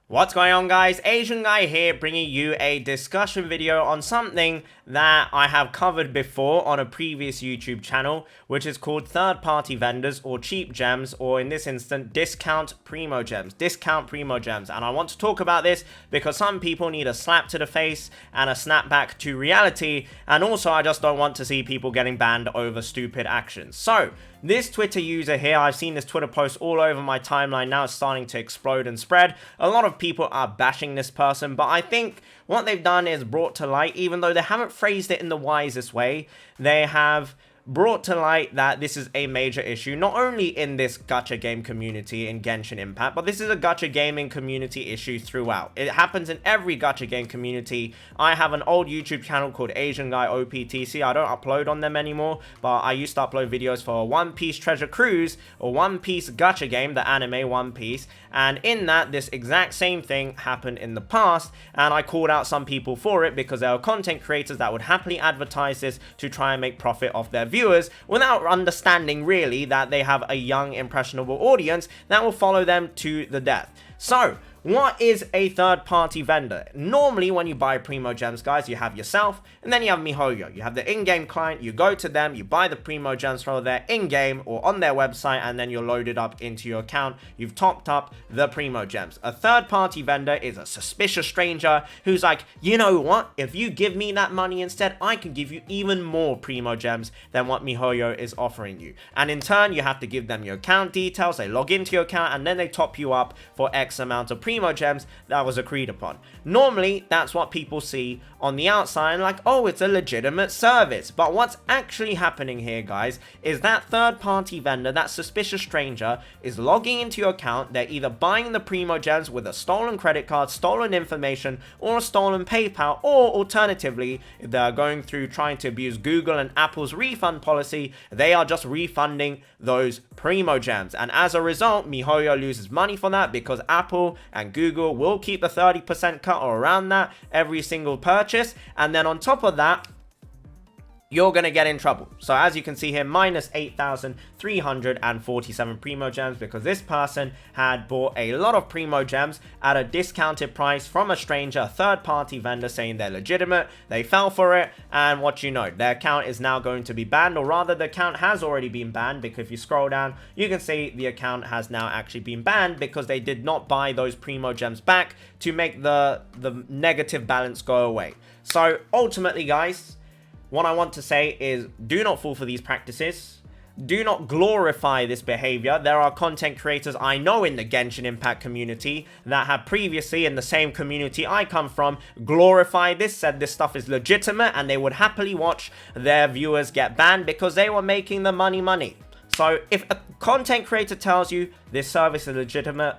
What's going on, guys? Asian Guy here, bringing you a discussion video on something that I have covered before on a previous YouTube channel, which is called third-party vendors or cheap gems, or in this instance, discount primo gems. And I want to talk about this because some people need a slap to the face and a snap back to reality, and also I just don't want to see people getting banned over stupid actions. So, this Twitter user here, I've seen this Twitter post all over my timeline now. It's starting to explode and spread. A lot of people are bashing this person, but I think what they've done is brought to light, even though they haven't phrased it in the wisest way, they have brought to light that this is a major issue, not only in this gacha game community in Genshin Impact, but this is a gacha gaming community issue throughout. It happens in every gacha game community. I have an old YouTube channel called AsianGuyOPTC. I don't upload on them anymore, but I used to upload videos for One Piece Treasure Cruise, or One Piece gacha game, the anime One Piece, and in that, this exact same thing happened in the past, and I called out some people for it because there were content creators that would happily advertise this to try and make profit off their viewers without understanding really that they have a young impressionable audience that will follow them to the death. So what is a third-party vendor? Normally, when you buy Primo Gems, guys, you have yourself, and then you have MiHoYo. You have the in-game client, you go to them, you buy the Primo Gems from their in-game or on their website, and then you're loaded up into your account. You've topped up the Primo Gems. A third-party vendor is a suspicious stranger who's like, you know what? If you give me that money instead, I can give you even more Primo Gems than what MiHoYo is offering you. And in turn, you have to give them your account details, they log into your account, and then they top you up for X amount of Primo Gems that was agreed upon. Normally, that's what people see on the outside, like, oh, it's a legitimate service. But what's actually happening here, guys, is that third-party vendor, that suspicious stranger, is logging into your account. They're either buying the Primo Gems with a stolen credit card, stolen information, or a stolen PayPal, or alternatively, if they're going through trying to abuse Google and Apple's refund policy, they are just refunding those Primo Gems. And as a result, MiHoYo loses money for that because Apple and Google will keep the 30% cut or around that every single purchase. And then on top of that, you're going to get in trouble. So as you can see here, minus 8,347 Primo Gems because this person had bought a lot of Primo Gems at a discounted price from a stranger, a third-party vendor saying they're legitimate. They fell for it, and what you know, their account is now going to be banned, or rather the account has already been banned, because if you scroll down, you can see the account has now actually been banned because they did not buy those Primo Gems back to make the negative balance go away. So ultimately, guys, what I want to say is, do not fall for these practices. Do not glorify this behavior. There are content creators I know in the Genshin Impact community that have previously, in the same community I come from, glorified this, said this stuff is legitimate, and they would happily watch their viewers get banned because they were making the money. So if a content creator tells you this service is legitimate,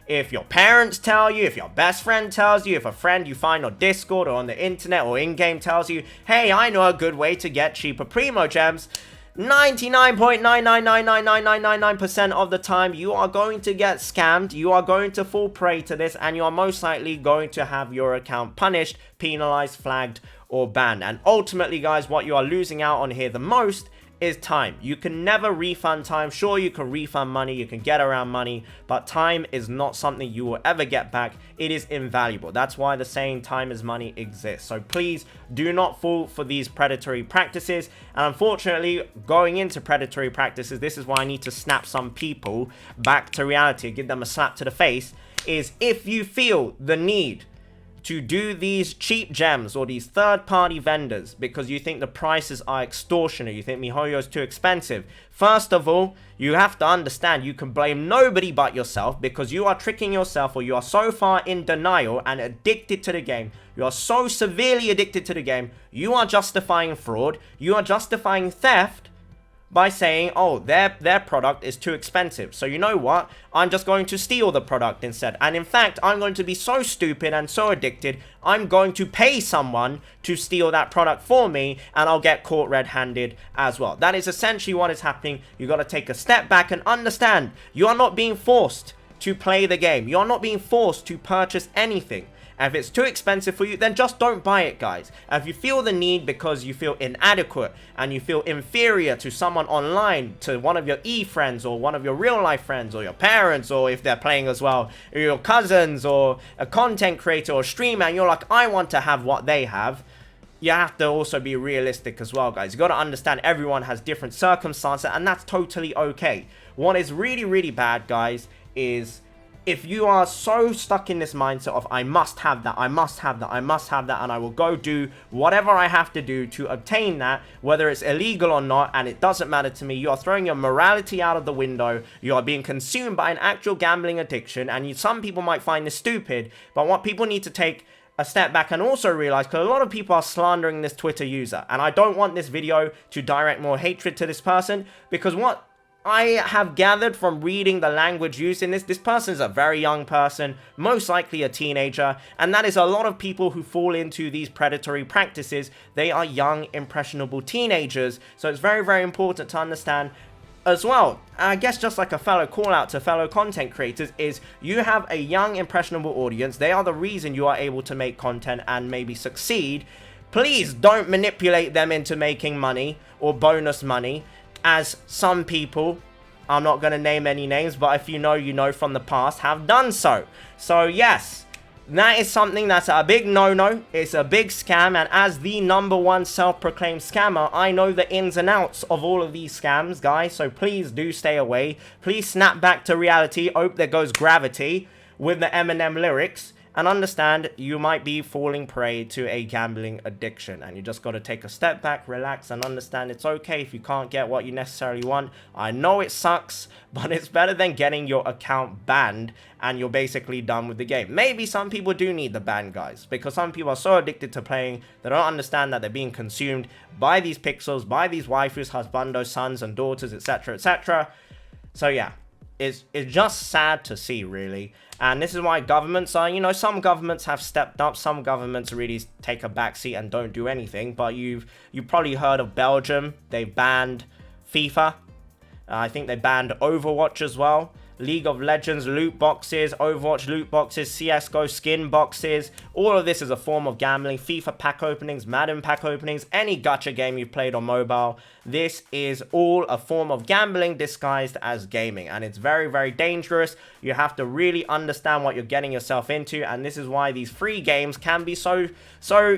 if your parents tell you, if your best friend tells you, if a friend you find on Discord or on the internet or in-game tells you, hey, I know a good way to get cheaper Primo Gems, 99.9999999% of the time you are going to get scammed, you are going to fall prey to this, and you are most likely going to have your account punished, penalized, flagged, or banned. And ultimately, guys, what you are losing out on here the most is time. You can never refund time. Sure, you can refund money, you can get around money, but time is not something you will ever get back. It is invaluable. That's why the saying time is money exists. So please do not fall for these predatory practices. And unfortunately, going into predatory practices, this is why I need to snap some people back to reality, give them a slap to the face, is if you feel the need to do these cheap gems or these third-party vendors because you think the prices are extortionate, you think MiHoYo is too expensive, first of all, you have to understand you can blame nobody but yourself because you are tricking yourself, or you are so far in denial and addicted to the game. You are so severely addicted to the game, you are justifying fraud, you are justifying theft by saying, oh, their product is too expensive. So you know what? I'm just going to steal the product instead. And in fact, I'm going to be so stupid and so addicted, I'm going to pay someone to steal that product for me, and I'll get caught red-handed as well. That is essentially what is happening. You got to take a step back and understand you are not being forced to play the game. You are not being forced to purchase anything. And if it's too expensive for you, then just don't buy it, guys. And if you feel the need because you feel inadequate and you feel inferior to someone online, to one of your e-friends or one of your real-life friends or your parents, or if they're playing as well, or your cousins or a content creator or streamer, and you're like, I want to have what they have, you have to also be realistic as well, guys. You got to understand everyone has different circumstances, and that's totally okay. What is really, really bad, guys, is if you are so stuck in this mindset of I must have that, I must have that, I must have that, and I will go do whatever I have to do to obtain that, whether it's illegal or not, and it doesn't matter to me. You are throwing your morality out of the window. You are being consumed by an actual gambling addiction, and some people might find this stupid, but what people need to take a step back and also realize, because a lot of people are slandering this Twitter user, and I don't want this video to direct more hatred to this person, because what I have gathered from reading the language used in this person is a very young person, most likely a teenager, and that is a lot of people who fall into these predatory practices. They are young, impressionable teenagers, so it's very, very important to understand as well. I guess just like a fellow call out to fellow content creators is you have a young, impressionable audience. They are the reason you are able to make content and maybe succeed. Please don't manipulate them into making money or bonus money, as some people, I'm not going to name any names, but if you know, you know from the past, have done so. So yes, that is something that's a big no-no. It's a big scam, and as the #1 self-proclaimed scammer, I know the ins and outs of all of these scams, guys, so please do stay away. Please snap back to reality. Hope there goes gravity with the Eminem lyrics, and understand you might be falling prey to a gambling addiction, and you just got to take a step back, relax, and understand it's okay if you can't get what you necessarily want. I know it sucks, but it's better than getting your account banned and you're basically done with the game. Maybe some people do need the ban, guys, because some people are so addicted to playing, they don't understand that they're being consumed by these pixels, by these waifus, husbandos, sons and daughters, etc, etc. So yeah, it's just sad to see, really. And this is why governments are, you know, some governments have stepped up, some governments really take a backseat and don't do anything. But you've probably heard of Belgium. They banned FIFA. I think they banned Overwatch as well. League of Legends loot boxes, Overwatch loot boxes, CSGO skin boxes. All of this is a form of gambling. FIFA pack openings, Madden pack openings, any gacha game you've played on mobile. This is all a form of gambling disguised as gaming, and it's very, very dangerous. You have to really understand what you're getting yourself into, and this is why these free games can be so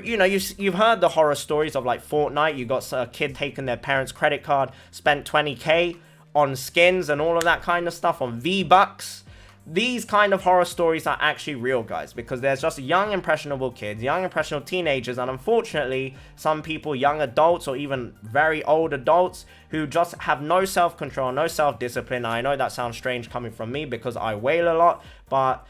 you know, you've heard the horror stories of like Fortnite. You got a kid taking their parents' credit card, spent 20k on skins and all of that kind of stuff, on V-Bucks. These kind of horror stories are actually real, guys, because there's just young, impressionable kids, young, impressionable teenagers, and unfortunately, some people, young adults or even very old adults, who just have no self-control, no self-discipline. I know that sounds strange coming from me because I wail a lot, but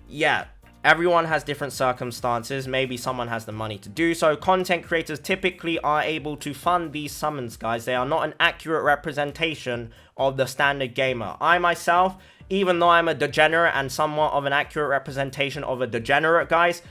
yeah, everyone has different circumstances. Maybe someone has the money to do so. Content creators typically are able to fund these summons, guys. They are not an accurate representation of the standard gamer. I myself, even though I'm a degenerate and somewhat of an accurate representation of a degenerate, guys,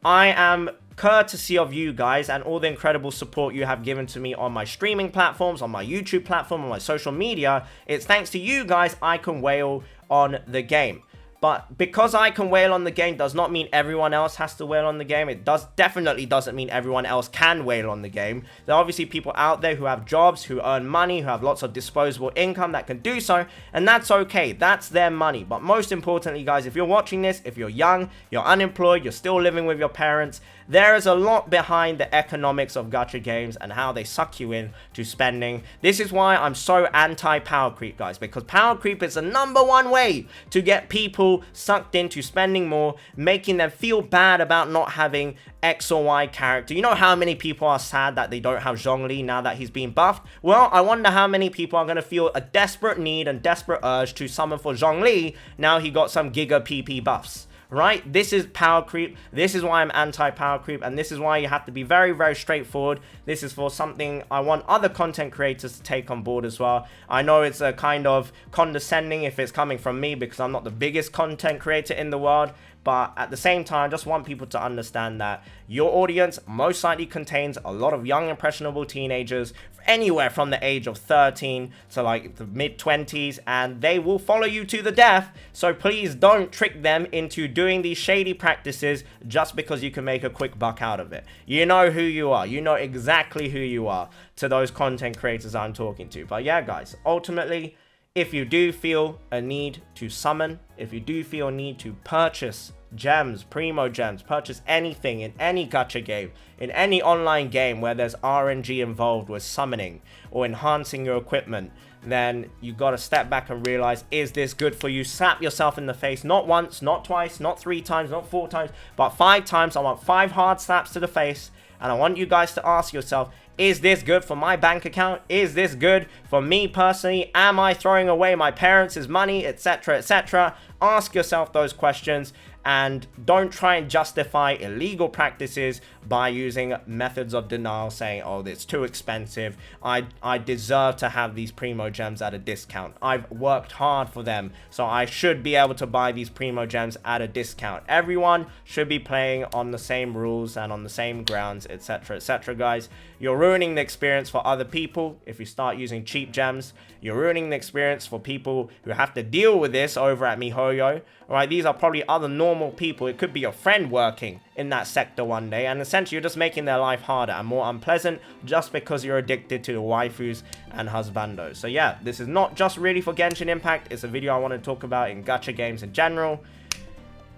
I am courtesy of you guys and all the incredible support you have given to me on my streaming platforms, on my YouTube platform, on my social media. It's thanks to you guys I can wail on the game. But because I can wail on the game does not mean everyone else has to wail on the game. It definitely doesn't mean everyone else can wail on the game. There are obviously people out there who have jobs, who earn money, who have lots of disposable income that can do so, and that's okay. That's their money. But most importantly, guys, if you're watching this, if you're young, you're unemployed, you're still living with your parents, there is a lot behind the economics of gacha games and how they suck you in to spending. This is why I'm so anti-power creep, guys, because power creep is the #1 way to get people sucked into spending more, making them feel bad about not having X or Y character. You know how many people are sad that they don't have Zhongli now that he's been buffed? Well, I wonder how many people are going to feel a desperate need and desperate urge to summon for Zhongli now he got some Giga PP buffs. Right? This is power creep. This is why I'm anti-power creep, and this is why you have to be very, very straightforward. This is for something I want other content creators to take on board as well. I know it's a kind of condescending if it's coming from me because I'm not the biggest content creator in the world, but at the same time, I just want people to understand that your audience most likely contains a lot of young, impressionable teenagers, anywhere from the age of 13 to like the mid-20s, and they will follow you to the death. So please don't trick them into doing these shady practices just because you can make a quick buck out of it. You know who you are. You know exactly who you are to those content creators I'm talking to. But yeah, guys, ultimately, if you do feel a need to summon, if you do feel a need to purchase gems, primo gems, purchase anything in any gacha game, in any online game where there's RNG involved with summoning or enhancing your equipment, then you got to step back and realize, is this good for you? Slap yourself in the face, not once, not twice, not 3 times, not 4 times, but 5 times. I want 5 hard slaps to the face, and I want you guys to ask yourself, is this good for my bank account? Is this good for me personally? Am I throwing away my parents' money, etc., etc.? Ask yourself those questions, and don't try and justify illegal practices by using methods of denial, saying, oh, it's too expensive. I deserve to have these primo gems at a discount. I've worked hard for them, so I should be able to buy these primo gems at a discount. Everyone should be playing on the same rules and on the same grounds, etc., etc., guys. You're ruining the experience for other people if you start using cheap gems. You're ruining the experience for people who have to deal with this over at MiHoYo. Alright, these are probably other normal people. It could be your friend working in that sector one day, and essentially you're just making their life harder and more unpleasant just because you're addicted to the waifus and husbandos. So yeah, this is not just really for Genshin Impact. It's a video I want to talk about in gacha games in general.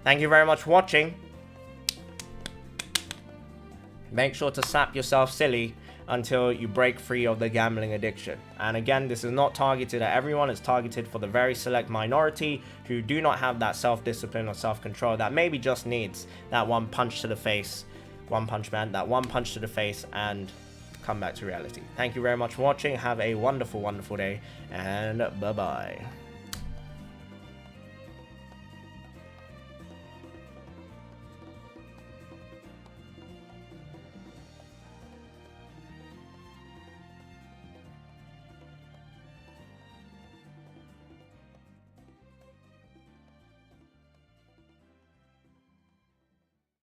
Thank you very much for watching. Make sure to slap yourself silly until you break free of the gambling addiction. And again, this is not targeted at everyone. It's targeted for the very select minority who do not have that self-discipline or self-control that maybe just needs that one punch to the face, One Punch Man, that one punch to the face, and come back to reality. Thank you very much for watching. Have a wonderful, wonderful day, and bye-bye.